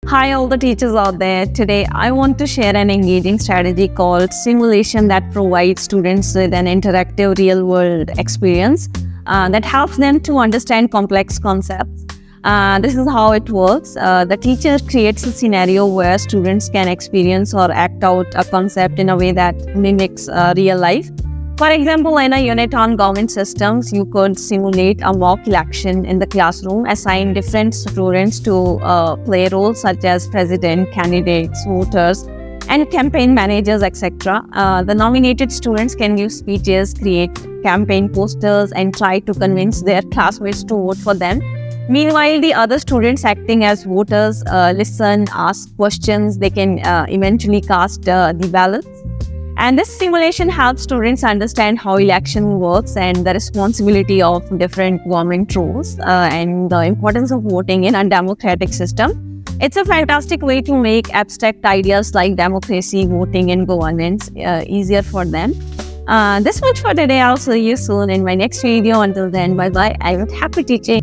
Hi, all the teachers out there. Today, I want to share an engaging strategy called simulation that provides students with an interactive real-world experience that helps them to understand complex concepts. This is how it works. The teacher creates a scenario where students can experience or act out a concept in a way that mimics real life. For example, in a unit on government systems, you could simulate a mock election in the classroom, assign different students to play roles such as president, candidates, voters, and campaign managers, etc. The nominated students can give speeches, create campaign posters, and try to convince their classmates to vote for them. Meanwhile, the other students acting as voters listen, ask questions. They can eventually cast the ballots. And this simulation helps students understand how election works and the responsibility of different government roles and the importance of voting in a democratic system. It's a fantastic way to make abstract ideas like democracy, voting, and governance easier for them. This much for today. I'll see you soon in my next video. Until then, bye-bye. I'm happy teaching.